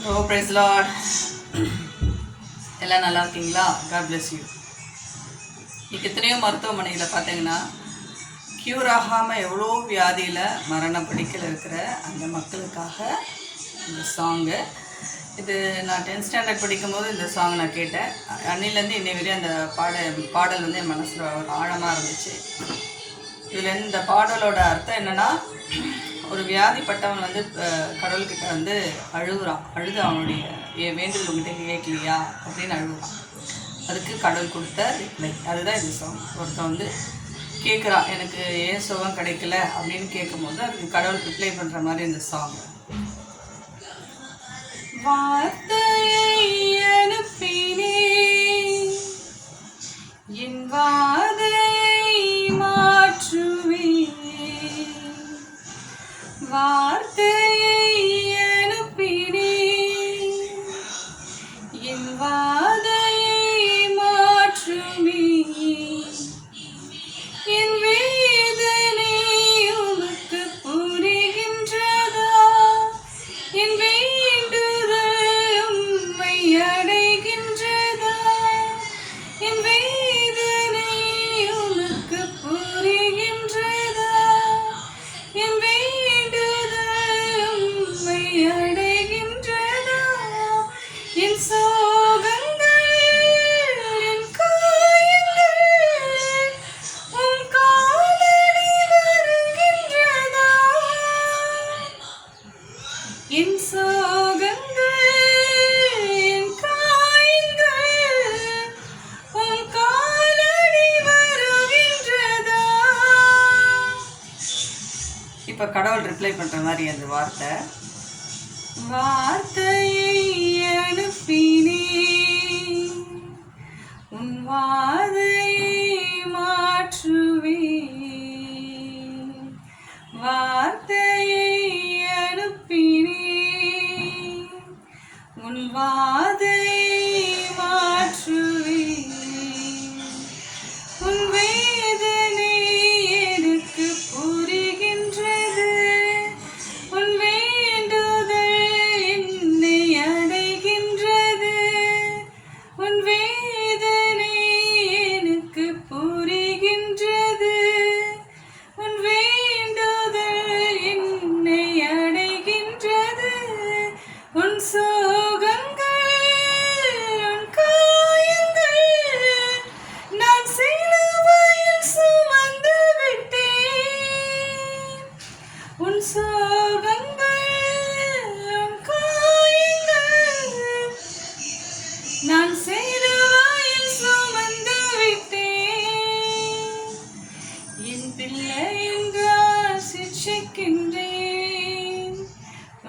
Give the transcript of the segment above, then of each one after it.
Hello price Lord. எல்லாம் நல்லா இருக்கீங்களா? God bless you. இன்றைக்கி எத்தனையோ மருத்துவமனையில் பார்த்தீங்கன்னா க்யூர் ஆகாமல் எவ்வளோ வியாதியில் மரண படுக்கையில் இருக்கிற அந்த மக்களுக்காக இந்த சாங்கு. இது நான் 10th ஸ்டாண்டர்ட் படிக்கும்போது இந்த சாங் நான் கேட்டேன். அன்னிலேருந்து இன்னை வரையும் அந்த பாடல் வந்து என் மனசில் ஒரு ஆழமாக இருந்துச்சு. இதில் இந்த பாடலோட அர்த்தம் என்னென்னா, ஒரு வியாதிப்பட்டவன் வந்து கடவுள்கிட்ட வந்து அழுது அவனுடைய வேண்டுதல் உங்ககிட்ட கேட்கலையா அப்படின்னு அழுகுறான். அதுக்கு கடவுள் கொடுத்த ரிப்ளை அதுதான் இந்த சாங். ஒருத்தன் வந்து கேட்குறான், எனக்கு ஏன் சுகம் கிடைக்கல அப்படின்னு கேட்கும்போது அதுக்கு கடவுள் ரிப்ளை பண்ணுற மாதிரி இந்த சாங். வார்த்தையை அனுப்பினே என் வாதையை மாற்றுவே, வார்த்தையை அனுப்பினே என் வாதையை மாற்றுமே, என் வேதனை உனக்கு புரிகின்றதா, என் வேண்டுதல் உம்மை அடைகின்றதா, என் வேதனை உனக்கு புரிகின்றதா, என் அடைகின்றதா, என் சோகங்கள் என் காயங்கள் உன் காலடி வருகின்றதா, என் சோகங்கள் என் காயங்கள் உன் காலடி வருகின்றதா. இப்போ கடவுள் ரிப்ளை பண்ணுற மாதிரி அந்த வார்த்தை, வார்த்தையை அனுப்பினே உன் வாதையை மாற்றுவே, வார்த்தையை அனுப்பினே உன் வாதையை மாற்றுவே, உன் வேதனை எனக்கு புரிகின்றது, உன் வேண்டுதல் என்னை அடைகின்றது, உன் வேதனை எனக்கு புரிகின்றது, உன் வேண்டுதல் என்னை அடைகின்றது, உன் சோகங்கள் உன் காயங்கள் நான் சிலுவையில் சுமந்து விட்டேன், உன் சோகங்கள் உன் காயங்கள் நான் சிலுவையில் சுமந்து விட்டேன், என் பிள்ளை என்றால் சிட்சிக்கின்றேன்,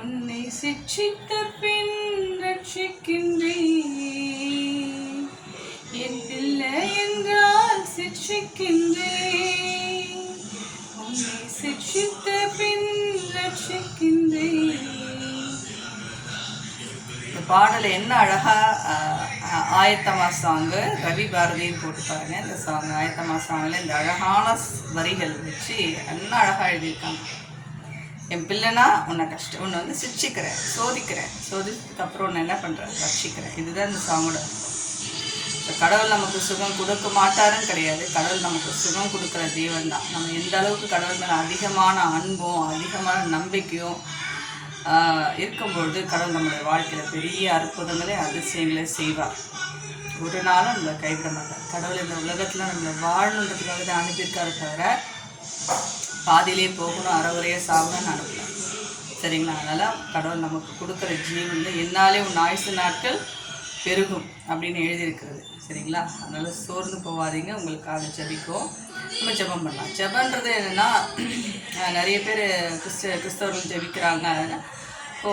உன்னை சிட்சித்த பின் ரட்சிக்கின்றேன், என் பிள்ளை என்றால் சிட்சிக்கின்றேன், உன்னை சிட்சித்த பின் ரட்சிக்கின்றேன். இந்த பாடலை என்ன அழகா ஆயத்தமா சாங்கு ரவி பாரதின்னு போட்டு பாருங்க. இந்த சாங் ஆயத்தமா சாங்கில் இந்த அழகான வரிகள் வச்சு என்ன அழகா எழுதியிருக்காங்க. என் பிள்ளைனா உன்னை உன்னை வந்து சிரிச்சிக்கிறேன், சோதித்ததுக்கு அப்புறம் உன்னை என்ன பண்ணுறேன், ரட்சிக்கிறேன். இதுதான் இந்த சாங்கோட அர்த்தம். இந்த கடவுள் நமக்கு சுகம் கொடுக்க மாட்டாருன்னு கிடையாது, கடவுள் நமக்கு சுகம் கொடுக்குற தெய்வம் தான். நம்ம எந்த அளவுக்கு கடவுள் மேலே அதிகமான அன்பும் அதிகமான நம்பிக்கையும் இருக்கும்பொழுது கடவுள் நம்மளுடைய வாழ்க்கையில் பெரிய அற்புதங்களே அதிசயங்களே செய்வார். ஒரு நாளும் நம்மளை கைவிட மாட்டார். கடவுள் இந்த உலகத்தில் நம்மளை வாழணுன்றதுக்காக தான் அனுப்பியிருக்காரு தவிர பாதியிலே போகணும் அறவுரையே சாகணும்னு அனுப்பல. சரிங்களா? அதனால் கடவுள் நமக்கு கொடுக்குற ஜீவனில் என்னாலே உன் ஆயுசு நாட்கள் பெருகும் அப்படின்னு எழுதியிருக்கிறது. சரிங்களா? அதனால் சோர்ந்து போகாதீங்க. உங்களுக்காக ஜெபிக்கும். நம்ம ஜெபம் பண்ணலாம். ஜெபன்றது என்னென்னா, நிறைய பேர் கிறிஸ்தவர்கள் ஜெபிக்கிறாங்க. இப்போ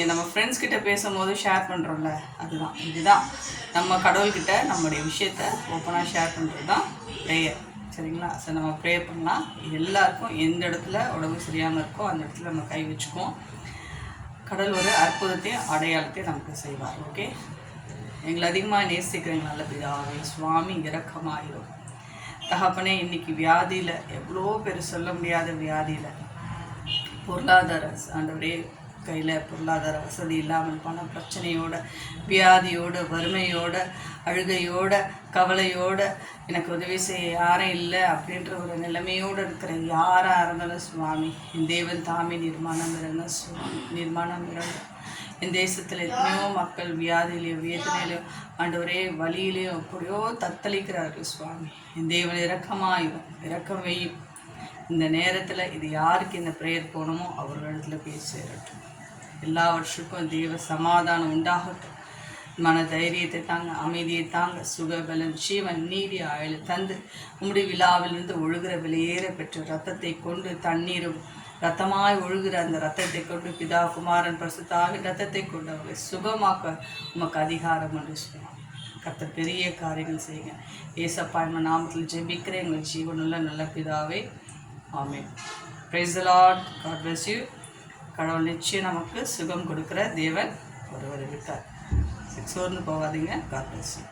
நம்ம ஃப்ரெண்ட்ஸ்கிட்ட பேசும்போது ஷேர் பண்ணுறோம்ல, அதுதான் இதுதான் நம்ம கடவுள்கிட்ட நம்மளுடைய விஷயத்த ஓப்பனாக ஷேர் பண்ணுறது தான் ப்ரேயர். சரிங்களா? ஸோ நம்ம ப்ரே பண்ணலாம். எல்லாருக்கும் எந்த இடத்துல உடம்பு சரியாமல் இருக்கோ அந்த இடத்துல நம்ம கை வச்சுக்குவோம். கடவுள் ஒரு அற்புதத்தையும் அடையாளத்தையும் நமக்கு செய்வார். ஓகே, எங்களை அதிகமாக நேசிக்கிறீங்க நல்ல பிதாவே. சுவாமி இரக்கமாயிரும். தகப்பனே, இன்றைக்கி வியாதியில் எவ்வளோ பேர் சொல்ல முடியாத வியாதியில் பொருளாதார ஆண்டவரே கையில் பொருளாதார வசதி இல்லாமல் பண பிரச்சனையோட, வியாதியோட, வறுமையோட, அழுகையோட, கவலையோட, எனக்கு உதவி செய்ய யாரும் இல்லை அப்படின்ற ஒரு நிலைமையோடு இருக்கிற யாராக இருந்தாலும் சுவாமி, என் தேவன் தாமே நிர்மாணம் இருங்க சுவாமி, நிர்மாணம் இருங்க. என் தேசத்தில் எத்தனையோ மக்கள் வியாதியிலையும் வேதனையிலையும் ஆண்டவரே வலியிலையும் எப்படியோ தத்தளிக்கிறார்கள் சுவாமி. என் தேவன் இரக்கமாயிரும், இரக்கம் வையும். இந்த நேரத்தில் இது யாருக்கு இந்த ப்ரேயர் போகணுமோ அவர்களிடத்தில் போய் சேரட்டும். எல்லாவற்றுக்கும் தேவ சமாதானம் உண்டாகட்டும். மன தைரியத்தை தாங்க, அமைதியை தாங்க, சுகபலன், ஜீவன், நீதி, ஆயுள் தந்து உம்முடைய விழாவிலிருந்து ஒழுகிற வெளியேற பெற்ற ரத்தத்தை கொண்டு, தண்ணீரும் ரத்தமாய் ஒழுகிற அந்த ரத்தத்தை கொண்டு, பிதா குமாரன் பரிசுத்தாவின் ரத்தத்தை கொண்டு அவர்களை சுகமாக்க உமக்கு அதிகாரம் என்று சொல்லுவாங்க. கர்த்தர் பெரிய காரியங்கள் செய்யுங்க. ஏசப்பா என்ற நாமத்தில் ஜெபிக்கிறேன் எங்கள் ஜீவனுள்ள நல்ல பிதாவே, ஆமென். Praise the Lord. God bless you. கடவுள் நிச்சயம் நமக்கு சுகம் கொடுக்குற தேவன் ஒருவர் இருக்கார். சோர்ந்து போகாதீங்க. God bless you.